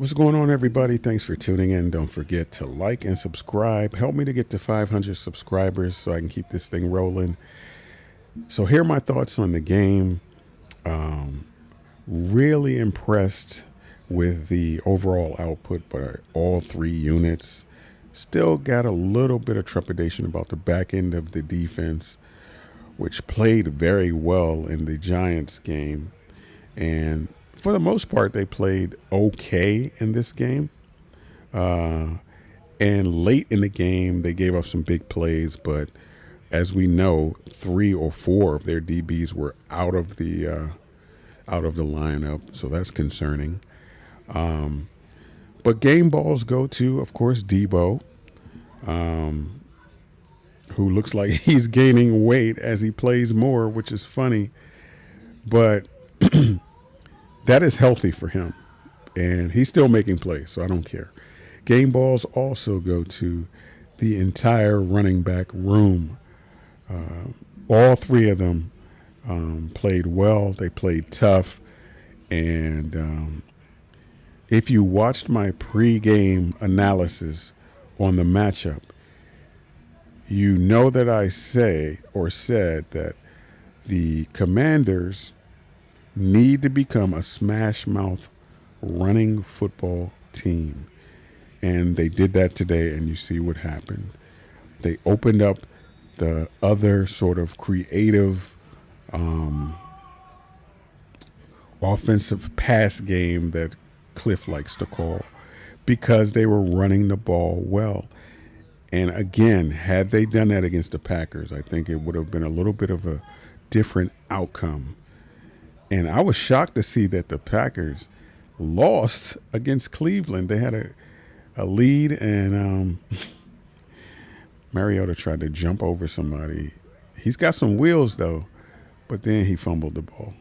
What's going on, everybody? Thanks for tuning in. Don't forget to like and subscribe. Help me to get to 500 subscribers so I can keep this thing rolling. So, here are my thoughts on the game. Really impressed with the overall output by all three units. Still got a little bit of trepidation about the back end of the defense, which played very well in the Giants game. And for the most part, they played okay in this game. Uh, and late in the game, they gave up some big plays, but as we know, three or four of their DBs were out of the lineup, so that's concerning. But game balls go to, of course, Debo, who looks like he's gaining weight as he plays more, which is funny, but that is healthy for him, and he's still making plays, so I don't care. Game balls also go to the entire running back room. All three of them played well. They played tough, and if you watched my pregame analysis on the matchup, you know that I say or said that the Commanders need to become a smash mouth running football team. And they did that today, and you see what happened. They opened up the other sort of creative offensive pass game that Cliff likes to call because they were running the ball well. And again, had they done that against the Packers, I think it would have been a little bit of a different outcome. And I was shocked to see that the Packers lost against Cleveland. They had a lead, and Mariota tried to jump over somebody. He's got some wheels, though, but then he fumbled the ball.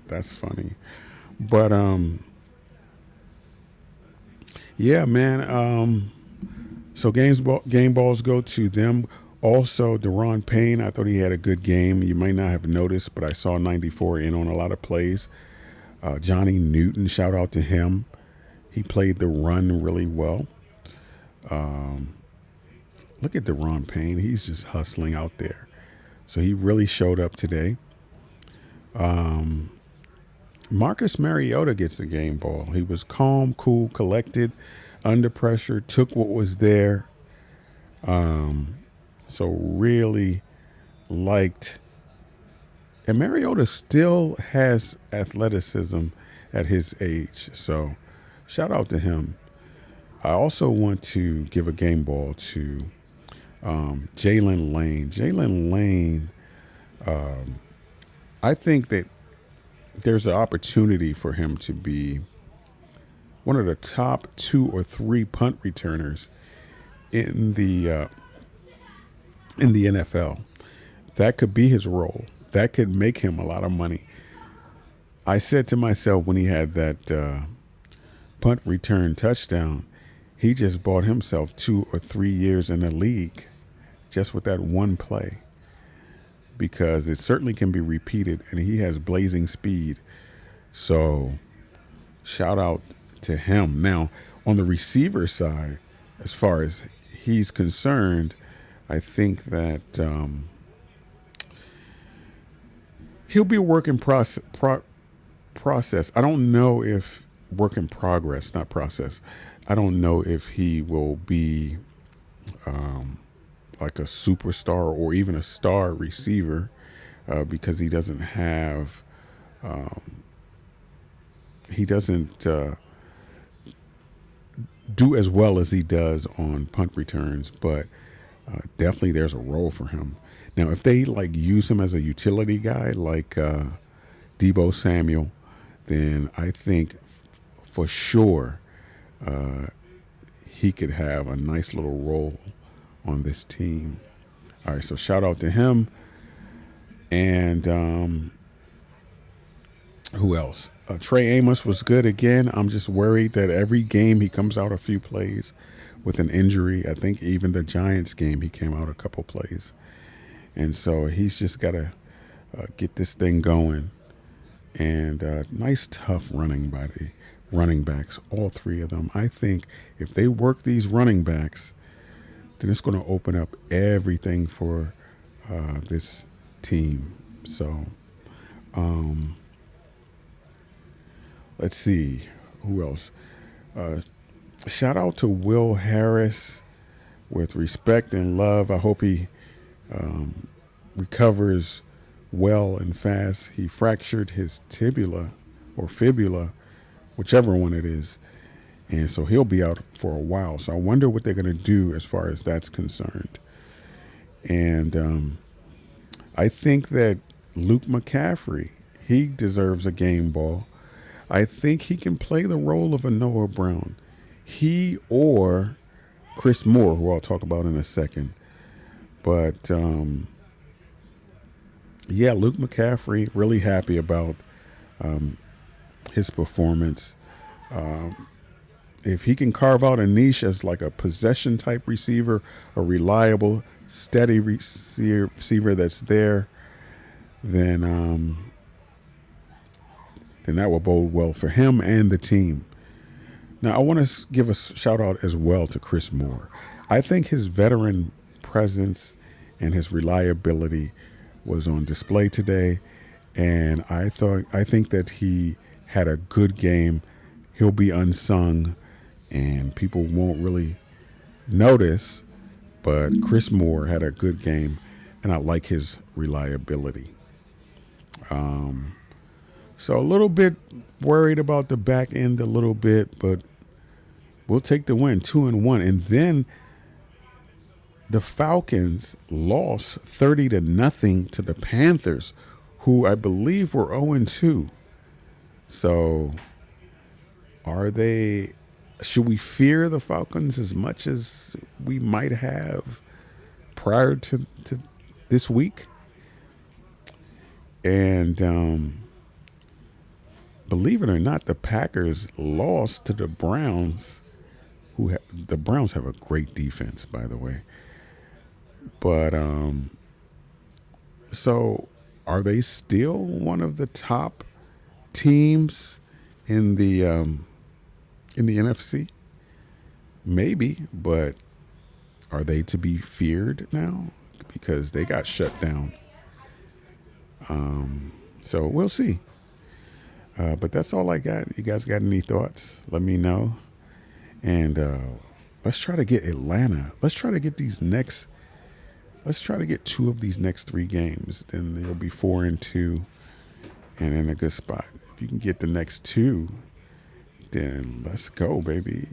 That's funny. But, yeah, man. So game balls go to them. Also, Deron Payne, I thought he had a good game. You might not have noticed, but I saw 94 in on a lot of plays. Johnny Newton, shout out to him. He played the run really well. Look at Deron Payne. He's just hustling out there. So he really showed up today. Marcus Mariota gets the game ball. He was calm, cool, collected, under pressure, took what was there. So really liked. And Mariota still has athleticism at his age. So shout out to him. I also want to give a game ball to Jalen Lane. Jalen Lane, I think that there's an opportunity for him to be one of the top two or three punt returners in the NFL. That could be his role. That could make him a lot of money. I said to myself when he had that punt return touchdown, he just bought himself 2 or 3 years in the league just with that one play because it certainly can be repeated, and he has blazing speed. So shout out to him. Now, on the receiver side, as far as he's concerned, I think that he'll be a work in process. I don't know if work in progress, not process. I don't know if he will be like a superstar or even a star receiver because he doesn't do as well as he does on punt returns, but definitely there's a role for him. Now, if they like use him as a utility guy like Debo Samuel, then I think for sure he could have a nice little role on this team. All right, so shout out to him. And who else? Trey Amos was good again. I'm just worried that every game he comes out a few plays with an injury. I think even the Giants game he came out a couple plays. And so he's just got to get this thing going. And nice, tough running by the running backs, all three of them. I think if they work these running backs, then it's going to open up everything for this team. So let's see who else. Uh, Shout out to Will Harris with respect and love. I hope he recovers well and fast. He fractured his tibia or fibula, whichever one it is. And so he'll be out for a while. So I wonder what they're going to do as far as that's concerned. And I think that Luke McCaffrey, he deserves a game ball. I think he can play the role of a Noah Brown. He or Chris Moore, who I'll talk about in a second. But yeah, Luke McCaffrey, really happy about his performance. If he can carve out a niche as like a possession type receiver, a reliable, steady receiver that's there, then that will bode well for him and the team. Now, I want to give a shout out as well to Chris Moore. I think his veteran presence and his reliability was on display today, and I think that he had a good game. He'll be unsung, and people won't really notice, but Chris Moore had a good game, and I like his reliability. So a little bit worried about the back end a little bit, but we'll take the win, 2-1. And then the Falcons lost 30-0 to the Panthers, who I believe were 0-2. So should we fear the Falcons as much as we might have prior to this week? And believe it or not, the Packers lost to the Browns, the Browns have a great defense, by the way. But so are they still one of the top teams in the NFC? Maybe, but are they to be feared now? Because they got shut down. So we'll see. But that's all I got. You guys got any thoughts? Let me know. And let's try to get Atlanta. Let's try to get two of these next three games. Then they'll be 4-2 and in a good spot. If you can get the next two, then let's go, baby.